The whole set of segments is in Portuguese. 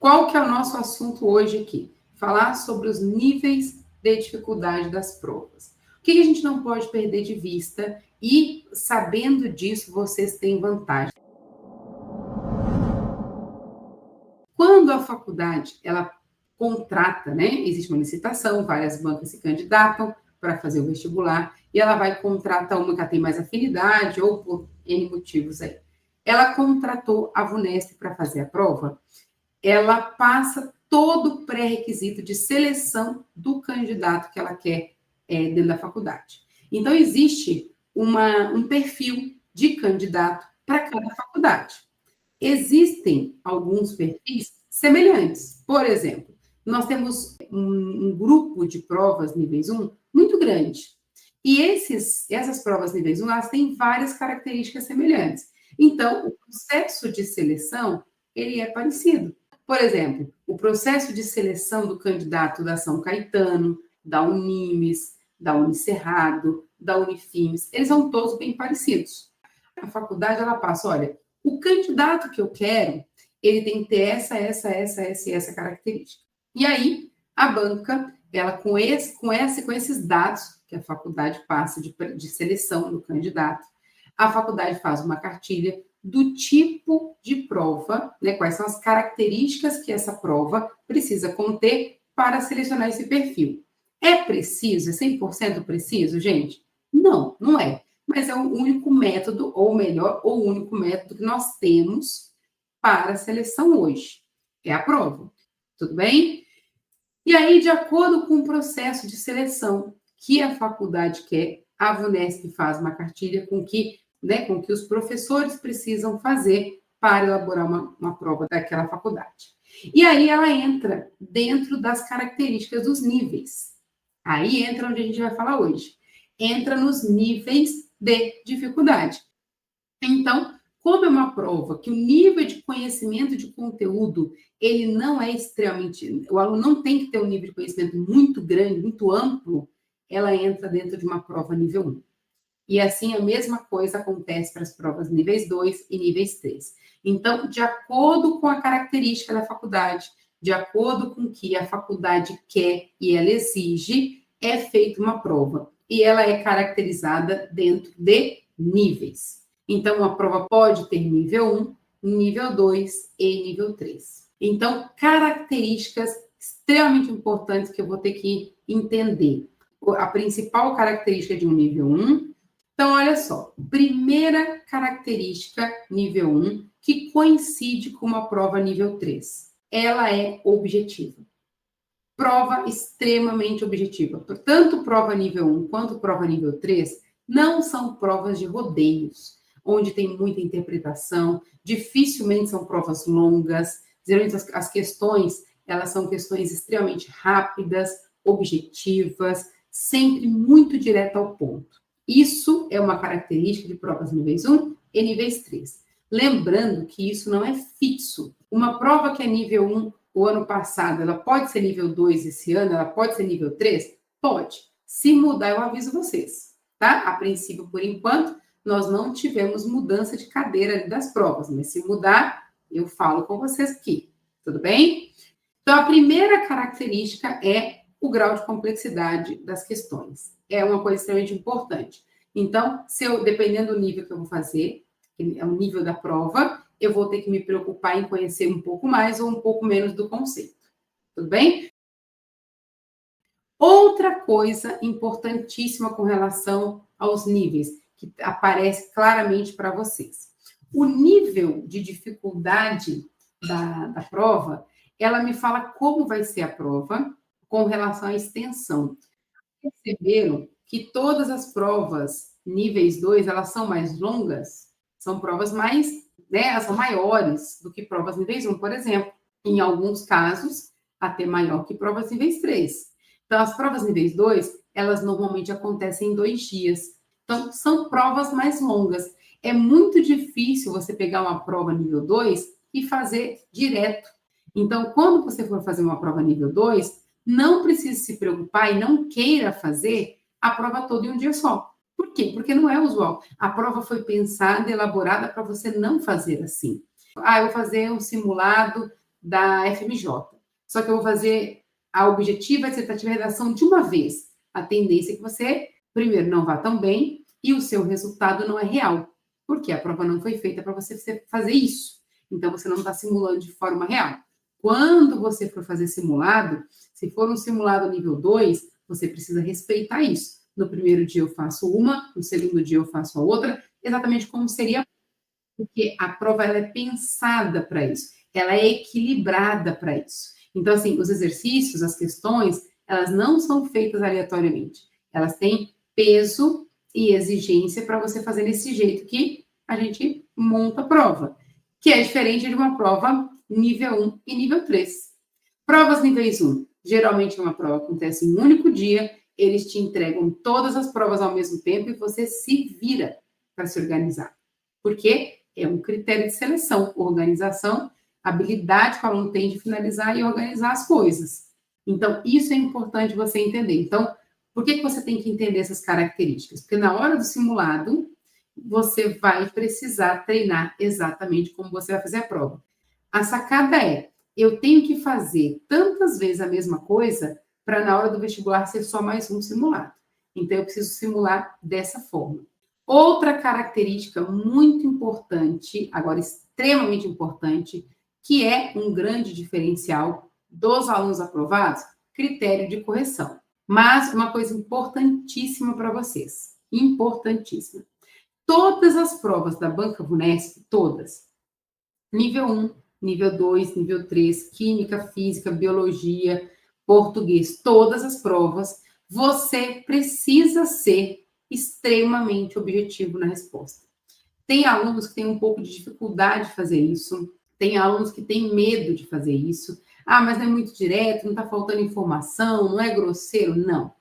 qual que é o nosso assunto hoje aqui? Falar sobre os níveis de dificuldade das provas. O que a gente não pode perder de vista e, sabendo disso, vocês têm vantagem. Quando a faculdade, ela contrata, né? Existe uma licitação, várias bancas se candidatam para fazer o vestibular, e ela vai contratar uma que tem mais afinidade, ou por N motivos aí. Ela contratou a VUNESP para fazer a prova, ela passa todo o pré-requisito de seleção do candidato que ela quer dentro da faculdade. Então, existe um perfil de candidato para cada faculdade. Existem alguns perfis semelhantes. Por exemplo, nós temos um grupo de provas níveis 1 muito grande. E essas provas níveis 1, elas têm várias características semelhantes. Então, o processo de seleção, ele é parecido. Por exemplo, o processo de seleção do candidato da São Caetano, da Unimes, da Unicerrado, da Unifimes, eles são todos bem parecidos. A faculdade, ela passa, olha, o candidato que eu quero, ele tem que ter essa característica. E aí, a banca, ela com esses dados que a faculdade passa de seleção do candidato, a faculdade faz uma cartilha do tipo de prova, né, quais são as características que essa prova precisa conter para selecionar esse perfil. É preciso? É 100% preciso, gente? Não, não é. Mas é o único método, ou melhor, o único método que nós temos para a seleção hoje. É a prova. Tudo bem? E aí, de acordo com o processo de seleção que a faculdade quer, a VUNESP faz uma cartilha com que os professores precisam fazer para elaborar uma prova daquela faculdade. E aí ela entra dentro das características dos níveis. Aí entra onde a gente vai falar hoje. Entra nos níveis de dificuldade. Então, como é uma prova que o nível de conhecimento de conteúdo, ele não é extremamente... O aluno não tem que ter um nível de conhecimento muito grande, muito amplo, ela entra dentro de uma prova nível 1. E assim, a mesma coisa acontece para as provas níveis 2 e níveis 3. Então, de acordo com a característica da faculdade, de acordo com o que a faculdade quer e ela exige, é feita uma prova. E ela é caracterizada dentro de níveis. Então, a prova pode ter nível 1, nível 2 e nível 3. Então, características extremamente importantes que eu vou ter que entender. A principal característica de um nível 1... Então, olha só, primeira característica nível 1, que coincide com uma prova nível 3. Ela é objetiva. Prova extremamente objetiva. Tanto prova nível 1 quanto prova nível 3 não são provas de rodeios, onde tem muita interpretação, dificilmente são provas longas, geralmente as questões, elas são questões extremamente rápidas, objetivas, sempre muito direto ao ponto. Isso é uma característica de provas níveis 1 e níveis 3. Lembrando que isso não é fixo. Uma prova que é nível 1 o ano passado, ela pode ser nível 2 esse ano, ela pode ser nível 3? Pode. Se mudar, eu aviso vocês, tá? A princípio, por enquanto, nós não tivemos mudança de cadeira das provas, mas se mudar, eu falo com vocês aqui, tudo bem? Então, a primeira característica é o grau de complexidade das questões. É uma coisa extremamente importante. Então, dependendo do nível que eu vou fazer, que é o nível da prova, eu vou ter que me preocupar em conhecer um pouco mais ou um pouco menos do conceito. Tudo bem? Outra coisa importantíssima com relação aos níveis, que aparece claramente para vocês. O nível de dificuldade da prova, ela me fala como vai ser a prova com relação à extensão. Perceberam que todas as provas níveis 2, elas são mais longas? São provas mais, né, elas são maiores do que provas níveis 1, por exemplo. Em alguns casos, até maior que provas níveis 3. Então, as provas níveis 2, elas normalmente acontecem em 2 dias. Então, são provas mais longas. É muito difícil você pegar uma prova nível 2 e fazer direto. Então, quando você for fazer uma prova nível 2, não precise se preocupar e não queira fazer a prova toda em um dia só. Por quê? Porque não é usual. A prova foi pensada, elaborada para você não fazer assim. Eu vou fazer um simulado da FMJ. Só que eu vou fazer a objetiva, a dissertativa e a redação de uma vez. A tendência é que você, primeiro, não vá tão bem e o seu resultado não é real, porque a prova não foi feita para você fazer isso. Então, você não está simulando de forma real. Quando você for fazer simulado, se for um simulado nível 2, você precisa respeitar isso. No primeiro dia eu faço uma, no segundo dia eu faço a outra, exatamente como seria, porque a prova ela é pensada para isso, ela é equilibrada para isso. Então, assim, os exercícios, as questões, elas não são feitas aleatoriamente. Elas têm peso e exigência para você fazer desse jeito que a gente monta a prova, que é diferente de uma prova nível 1 e nível 3. Provas níveis 1, geralmente uma prova acontece em um único dia, eles te entregam todas as provas ao mesmo tempo e você se vira para se organizar. Porque é um critério de seleção, organização, habilidade que o aluno tem de finalizar e organizar as coisas. Então, isso é importante você entender. Então, por que você tem que entender essas características? Porque na hora do simulado, você vai precisar treinar exatamente como você vai fazer a prova. A sacada é, eu tenho que fazer tantas vezes a mesma coisa para na hora do vestibular ser só mais um simulado. Então, eu preciso simular dessa forma. Outra característica muito importante, agora extremamente importante, que é um grande diferencial dos alunos aprovados, critério de correção. Mas uma coisa importantíssima para vocês, importantíssima. Todas as provas da Banca Vunesp, todas, nível 1, nível 2, nível 3, química, física, biologia, português, todas as provas, você precisa ser extremamente objetivo na resposta. Tem alunos que têm um pouco de dificuldade de fazer isso, tem alunos que têm medo de fazer isso. Ah, mas não é muito direto, não está faltando informação, não é grosseiro. Não,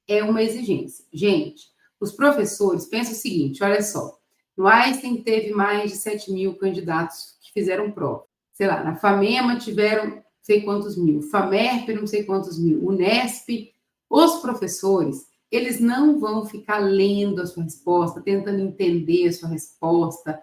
é uma exigência. Gente, os professores pensam o seguinte, olha só, no Einstein teve mais de 7.000 candidatos que fizeram prova. Sei lá, na FAMEMA tiveram não sei quantos mil, FAMERP não sei quantos mil, Unesp. Os professores, eles não vão ficar lendo a sua resposta, tentando entender a sua resposta,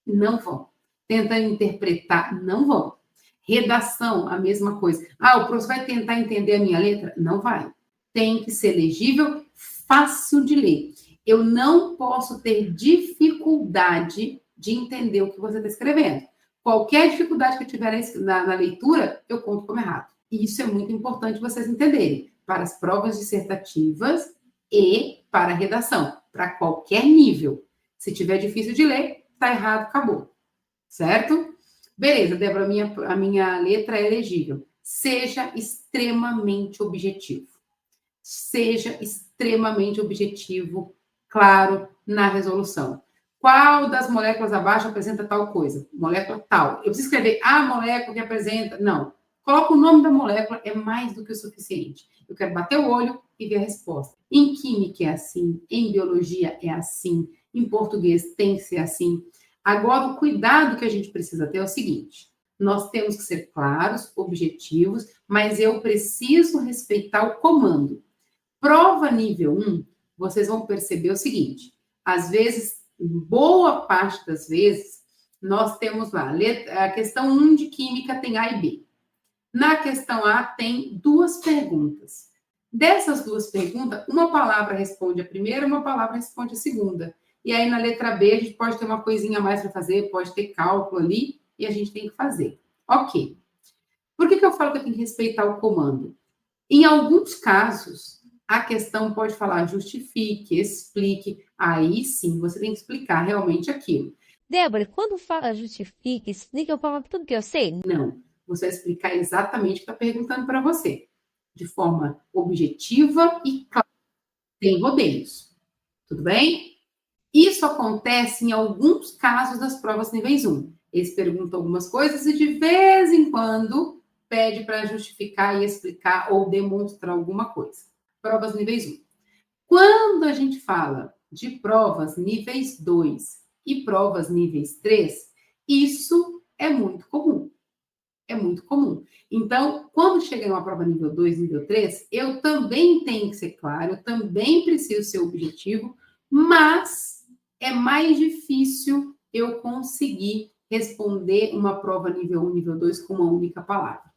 não vão. Tentando interpretar, não vão. Redação, a mesma coisa. Ah, o professor vai tentar entender a minha letra? Não vai. Tem que ser legível, fácil de ler. Eu não posso ter dificuldade de entender o que você está escrevendo. Qualquer dificuldade que eu tiver na leitura, eu conto como errado. E isso é muito importante vocês entenderem. Para as provas dissertativas e para a redação. Para qualquer nível. Se tiver difícil de ler, está errado, acabou. Certo? Beleza, Débora, a minha letra é legível. Seja extremamente objetivo. Seja extremamente objetivo, claro, na resolução. Qual das moléculas abaixo apresenta tal coisa? Molécula tal. Eu preciso escrever a molécula que apresenta? Não. Coloca o nome da molécula, é mais do que o suficiente. Eu quero bater o olho e ver a resposta. Em química é assim, em biologia é assim, em português tem que ser assim. Agora, o cuidado que a gente precisa ter é o seguinte: nós temos que ser claros, objetivos, mas eu preciso respeitar o comando. Prova nível 1, vocês vão perceber o seguinte: às vezes, boa parte das vezes, nós temos lá, a questão 1 de química tem A e B. Na questão A tem duas perguntas. Dessas duas perguntas, uma palavra responde a primeira, uma palavra responde a segunda. E aí, na letra B, a gente pode ter uma coisinha a mais para fazer, pode ter cálculo ali, e a gente tem que fazer. Ok. Por que eu falo que eu tenho que respeitar o comando? Em alguns casos, a questão pode falar justifique, explique. Aí sim, você tem que explicar realmente aquilo. Débora, quando fala justifique, explica, eu falo tudo que eu sei? Não. Você vai explicar exatamente o que está perguntando para você. De forma objetiva e clara. Sem rodeios. Tudo bem? Isso acontece em alguns casos das provas níveis 1. Eles perguntam algumas coisas e de vez em quando pede para justificar e explicar ou demonstrar alguma coisa. Provas níveis 1. Quando a gente fala de provas níveis 2 e provas níveis 3, isso é muito comum. É muito comum. Então, quando chega numa prova nível 2, nível 3, eu também tenho que ser claro, eu também preciso ser objetivo, mas é mais difícil eu conseguir responder uma prova nível 1, nível 2 com uma única palavra.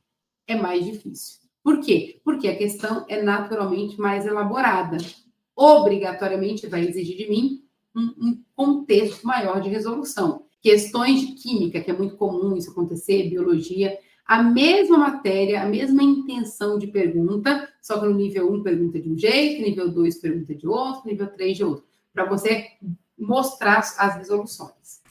É mais difícil. Por quê? Porque a questão é naturalmente mais elaborada. Obrigatoriamente vai exigir de mim um contexto maior de resolução. Questões de química, que é muito comum isso acontecer, biologia, a mesma matéria, a mesma intenção de pergunta, só que no nível 1 pergunta de um jeito, nível 2 pergunta de outro, nível 3 de outro, para você mostrar as resoluções.